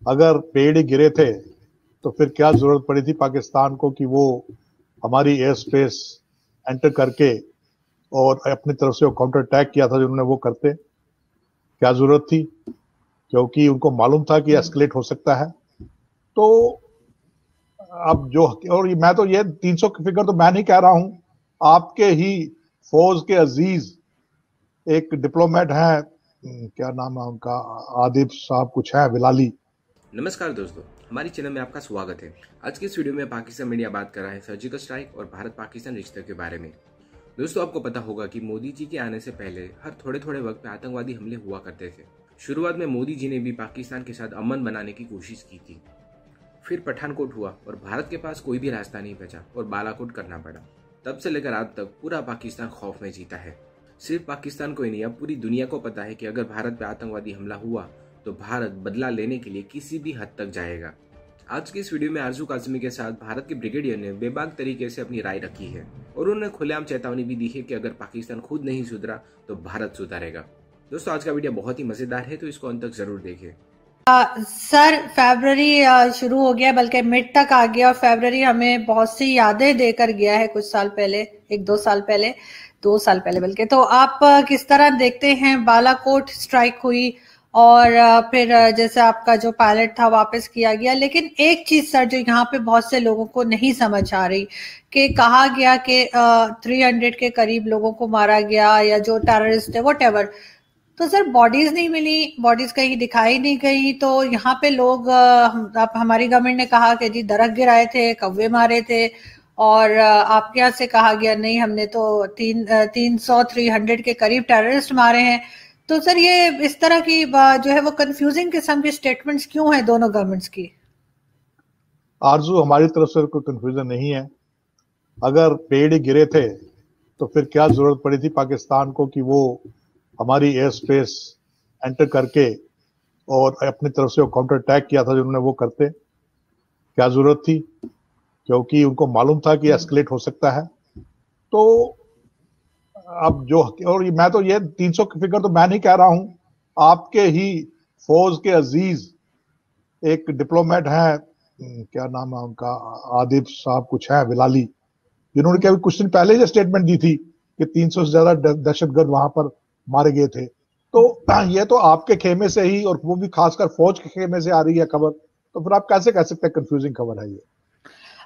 अगर पेड़ ही गिरे थे तो फिर क्या जरूरत पड़ी थी पाकिस्तान को कि वो हमारी एयर स्पेस एंटर करके और अपनी तरफ से वो काउंटर अटैक किया था, जो उन्होंने वो करते, क्या जरूरत थी? क्योंकि उनको मालूम था कि एस्केलेट हो सकता है। तो अब जो, और मैं तो ये 300 की फिगर तो मैं नहीं कह रहा हूं, आपके ही फौज के अजीज एक डिप्लोमेट हैं, क्या नाम है उनका, आदिब साहब कुछ है, बिलाली। नमस्कार दोस्तों, हमारी चैनल में आपका स्वागत है। आज की इस वीडियो में पाकिस्तान मीडिया बात कर रहा है सर्जिकल स्ट्राइक और भारत पाकिस्तान रिश्ते के बारे में। दोस्तों, आपको पता होगा कि मोदी जी के आने से पहले हर थोड़े थोड़े वक्त पे आतंकवादी हमले हुआ करते थे। शुरुआत में मोदी जी ने भी पाकिस्तान के साथ अमन बनाने की कोशिश की थी। फिर पठानकोट हुआ और भारत के पास कोई भी रास्ता नहीं बचा और बालाकोट करना पड़ा। तब से लेकर आज तक पूरा पाकिस्तान खौफ में जीता है। सिर्फ पाकिस्तान को ही नहीं, अब पूरी दुनिया को पता है कि अगर भारत पे आतंकवादी हमला हुआ तो भारत बदला लेने के लिए किसी भी हद तक जाएगा। आज की इस वीडियो में आरजू काजमी के साथ भारत के ब्रिगेडियर ने बेबाक तरीके से अपनी राय रखी है और उन्होंने खुलेआम चेतावनी भी दी है कि अगर पाकिस्तान खुद नहीं सुधरा तो भारत सुधरेगा। दोस्तों, आज का वीडियो बहुत ही मजेदार है, तो इसको अंत तक जरूर देखें। सर, फरवरी शुरू हो गया, बल्कि मिड तक आ गया और फरवरी हमें बहुत सी यादें देकर गया है कुछ साल पहले, एक दो साल पहले बल्कि। तो आप किस तरह देखते हैं, बालाकोट स्ट्राइक हुई और फिर जैसे आपका जो पायलट था वापस किया गया, लेकिन एक चीज सर जो यहाँ पे बहुत से लोगों को नहीं समझ आ रही कि कहा गया कि 300 के करीब लोगों को मारा गया या जो टेररिस्ट है व्हाटएवर, तो सर बॉडीज नहीं मिली, बॉडीज कहीं दिखाई नहीं गई। तो यहाँ पे लोग हमारी गवर्नमेंट ने कहा कि जी दरख्त गिराए थे, कौवे मारे थे, और आपके यहाँ से कहा गया नहीं हमने तो 300 के करीब टेररिस्ट मारे हैं। तो सर ये इस तरह की जो है वो कंफ्यूजिंग किस्म की स्टेटमेंट्स क्यों है दोनों गवर्नमेंट्स की? आरजू, हमारी तरफ से कोई कंफ्यूजन नहीं है। अगर पेड़ ही गिरे थे तो फिर क्या जरूरत पड़ी थी पाकिस्तान को कि वो हमारी एयर स्पेस एंटर करके और अपनी तरफ से वो काउंटर अटैक किया था, जो उन्होंने वो करते, क्या जरूरत थी? क्योंकि उनको मालूम था कि एस्केलेट हो सकता है। तो अब जो, और मैं तो ये 300 की फिगर तो मैं नहीं कह रहा हूं, आपके ही फौज के अजीज एक डिप्लोमेट हैं, क्या नाम है उनका, आदिब साहब कुछ है, बिलाली, जिन्होंने कि अभी कुछ दिन पहले ही स्टेटमेंट दी थी कि 300 से ज्यादा दहशतगर्द वहां पर मारे गए थे। तो ये तो आपके खेमे से ही, और वो भी खासकर फौज के खेमे से आ रही है खबर, तो फिर आप कैसे कह सकते हैं कंफ्यूजिंग खबर है ये?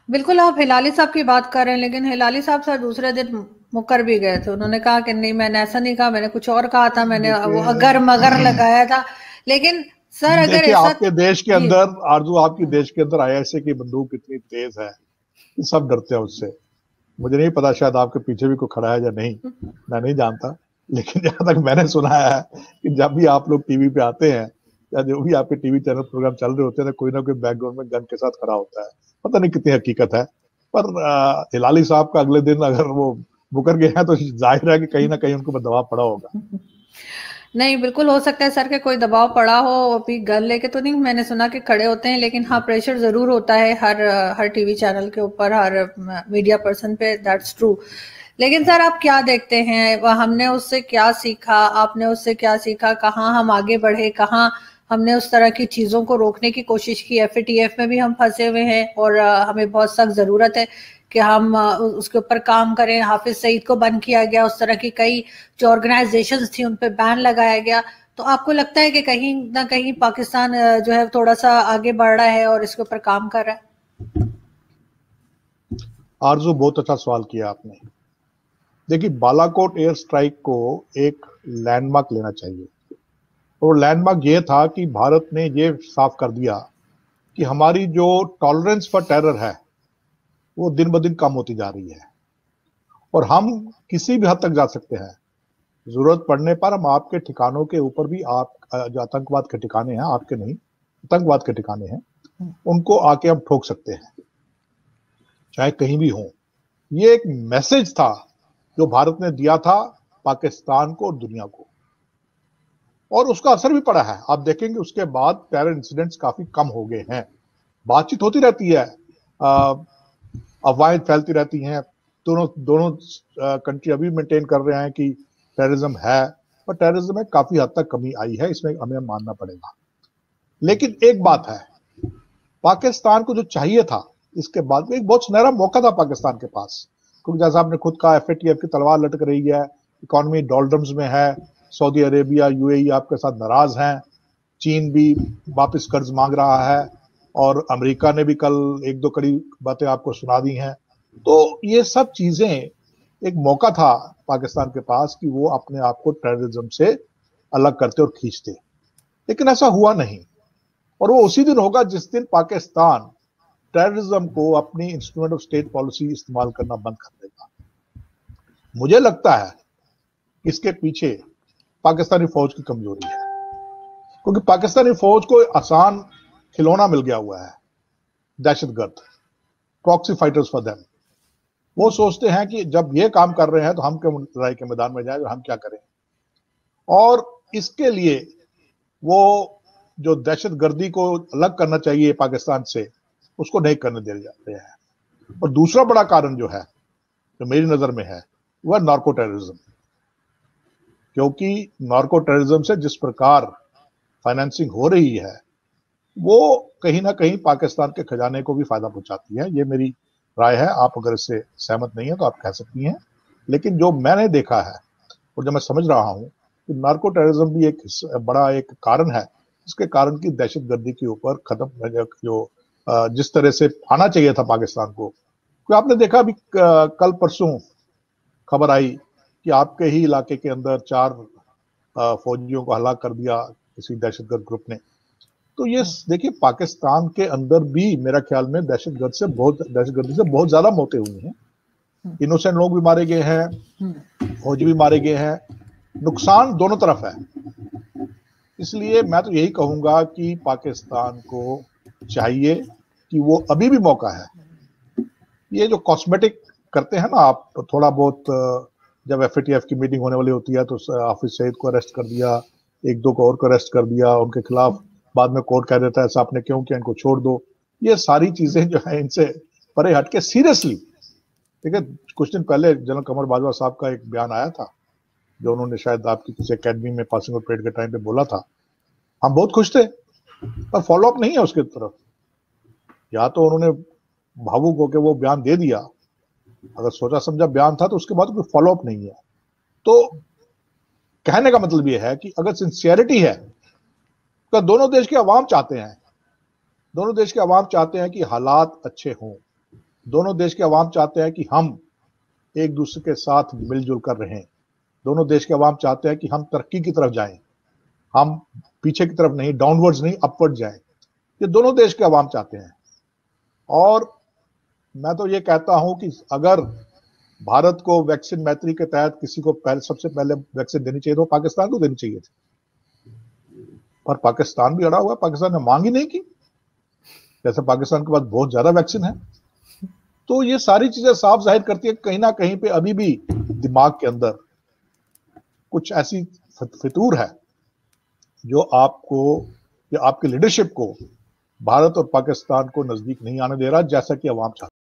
बिल्कुल, आप हिलाली साहब की बात कर रहे हैं, लेकिन हिलाली साहब सर दूसरे दिन मुकर भी गए थे। उन्होंने कहा कि नहीं, मैंने ऐसा नहीं कहा, मैंने कुछ और कहा था, मैंने वो अगर मगर लगाया था। लेकिन सर अगर देखिए, ऐसा, आपके देश के अंदर आरजू, आपकी देश के अंदर आईएसए की बंदूक इतनी तेज है कि सब डरते हैं उससे। मुझे नहीं पता, शायद आपके पीछे भी कोई खड़ा है या नहीं, मैं नहीं जानता। लेकिन जहां तक मैंने सुना है कि जब भी आप लोग टीवी पे आते हैं या जो भी आपके टीवी चैनल प्रोग्राम चल रहे होते हैं, तो कोई ना कोई बैकग्राउंड में गन के साथ खड़ा होता है। पता नहीं कितनी हकीकत है, पर हिलाली साहब का अगले दिन अगर वो मुकर गए हैं तो जाहिर है कि कहीं ना कहीं उनको दबाव पड़ा होगा। नहीं बिल्कुल हो सकता है सर के कोई दबाव पड़ा हो। अभी गन लेके तो नहीं मैंने सुना कि खड़े होते हैं, लेकिन हाँ प्रेशर जरूर होता है हर टीवी चैनल के ऊपर, हर मीडिया पर्सन पे, दैट्स ट्रू। लेकिन सर आप क्या देखते हैं, हमने उससे क्या सीखा, आपने उससे क्या सीखा, कहाँ हम आगे बढ़े, कहाँ हमने उस तरह की चीजों को रोकने की कोशिश की? एफएटीएफ में भी हम फंसे हुए हैं और हमें बहुत सख्त जरूरत है कि हम उसके ऊपर काम करें। हाफिज सईद को बंद किया गया, उस तरह की कई जो ऑर्गेनाइजेशंस थी उन पे बैन लगाया गया। तो आपको लगता है कि कहीं ना कहीं पाकिस्तान जो है थोड़ा सा आगे बढ़ रहा है और इसके ऊपर काम कर रहा है? आरजू, बहुत अच्छा सवाल किया आपने। देखिए, बालाकोट एयर स्ट्राइक को एक लैंडमार्क लेना चाहिए, और लैंडमार्क ये था कि भारत ने ये साफ कर दिया कि हमारी जो टॉलरेंस फॉर टेरर है वो दिन ब दिन कम होती जा रही है, और हम किसी भी हद तक जा सकते हैं। जरूरत पड़ने पर हम आपके ठिकानों के ऊपर भी, आप जो आतंकवाद के ठिकाने हैं, आपके नहीं, आतंकवाद के ठिकाने हैं, उनको आके हम ठोक सकते हैं, चाहे कहीं भी हो। ये एक मैसेज था जो भारत ने दिया था पाकिस्तान को और दुनिया को, और उसका असर भी पड़ा है। आप देखेंगे उसके बाद टेरर इंसिडेंट्स काफी कम हो गए हैं। बातचीत होती रहती है, अफवाहें फैलती रहती हैं, दोनों दोनों कंट्री अभी मेंटेन कर रहे हैं कि टेररिज्म है, पर टेररिज्म में काफी हद तक कमी आई है, इसमें हमें मानना पड़ेगा। लेकिन एक बात है, पाकिस्तान को जो चाहिए था इसके बाद में एक बहुत सुनहरा मौका था पाकिस्तान के पास, क्योंकि जैसा आपने खुद कहा FATF की तलवार लटक रही है, इकोनॉमी डॉलरम्स में है, सऊदी अरेबिया UAE आपके साथ नाराज हैं, चीन भी वापस कर्ज मांग रहा है और अमेरिका ने भी कल एक दो कड़ी बातें आपको सुना दी हैं। तो ये सब चीजें एक मौका था पाकिस्तान के पास कि वो अपने आप को टेररिज्म से अलग करते और खींचते, लेकिन ऐसा हुआ नहीं। और वो उसी दिन होगा जिस दिन पाकिस्तान टेररिज्म को अपनी इंस्ट्रूमेंट ऑफ स्टेट पॉलिसी इस्तेमाल करना बंद कर देगा। मुझे लगता है इसके पीछे पाकिस्तानी फौज की कमजोरी है, क्योंकि पाकिस्तानी फौज को आसान खिलौना मिल गया हुआ है, दहशतगर्द, प्रॉक्सी फाइटर्स फॉर देम। वो सोचते हैं कि जब ये काम कर रहे हैं तो हम क्यों लड़ाई के मैदान में जाएं और हम क्या करें, और इसके लिए वो जो दहशतगर्दी को अलग करना चाहिए पाकिस्तान से, उसको नहीं करने दे जाते हैं। और दूसरा बड़ा कारण जो है, जो मेरी नजर में है, वह नार्को टेररिज्म, क्योंकि नार्को टेररिज्म से जिस प्रकार फाइनेंसिंग हो रही है वो कहीं ना कहीं पाकिस्तान के खजाने को भी फायदा पहुंचाती है। ये मेरी राय है, आप अगर इससे सहमत नहीं है तो आप कह सकती हैं, लेकिन जो मैंने देखा है और जो मैं समझ रहा हूं कि नार्को टेररिज्म भी एक बड़ा एक कारण है, इसके कारण की दहशतगर्दी के ऊपर खत्म जो जिस तरह से आना चाहिए था पाकिस्तान को। क्योंकि आपने देखा अभी कल परसों खबर आई कि आपके ही इलाके के अंदर 4 फौजियों को हलाक कर दिया किसी दहशतगर्द ग्रुप ने। तो ये देखिए, पाकिस्तान के अंदर भी मेरा ख्याल में दहशतगर्दी से बहुत ज्यादा मौतें हुई हैं, इनोसेंट लोग भी मारे गए हैं, फौजी भी मारे गए हैं, नुकसान दोनों तरफ है। इसलिए मैं तो यही कहूंगा कि पाकिस्तान को चाहिए कि वो अभी भी मौका है। ये जो कॉस्मेटिक करते हैं ना आप, थोड़ा बहुत जब FATF की मीटिंग होने वाली होती है तो हाफिज सईद को अरेस्ट कर दिया, 1-2 को और को अरेस्ट कर दिया, उनके खिलाफ बाद में कोर्ट कह देता है ऐसा आपने क्यों किया, इनको छोड़ दो। ये सारी चीजें जो है इनसे परे हटके सीरियसली, ठीक है, कुछ दिन पहले जनरल कमर बाजवा साहब का एक बयान आया था जो उन्होंने शायद आपकी किसी अकेडमी में पासिंग आउट परेड के टाइम पे बोला था, हम बहुत खुश थे, पर फॉलोअप नहीं है उसके तरफ। या तो उन्होंने भावुक होकर वो बयान दे दिया, अगर सोचा समझा बयान था, तो उसके बाद कोई फॉलोअप नहीं है। तो कहने का मतलब ये है कि अगर सिंसियरिटी है तो दोनों देश के अवाम चाहते हैं, दोनों देश के अवाम चाहते हैं कि हालात अच्छे हों, दोनों देश के अवाम चाहते हैं कि हम एक दूसरे के साथ मिलजुल कर रहें, दोनों देश के अवाम चाहते हैं कि हम तरक्की की तरफ जाएं, हम पीछे की तरफ नहीं, डाउनवर्ड्स नहीं, अपवर्ड जाएं। ये दोनों देश के अवाम चाहते हैं। और मैं तो ये कहता हूं कि अगर भारत को वैक्सीन मैत्री के तहत किसी को सबसे पहले वैक्सीन देनी चाहिए तो पाकिस्तान को देनी चाहिए थी, पर पाकिस्तान भी अड़ा हुआ है, पाकिस्तान ने मांग ही नहीं की, जैसे पाकिस्तान के पास बहुत ज्यादा वैक्सीन है। तो ये सारी चीजें साफ जाहिर करती है कहीं ना कहीं पे अभी भी दिमाग के अंदर कुछ ऐसी फितूर है जो आपको या आपकी लीडरशिप को भारत और पाकिस्तान को नजदीक नहीं आने दे रहा, जैसा कि अवाम चाहती है।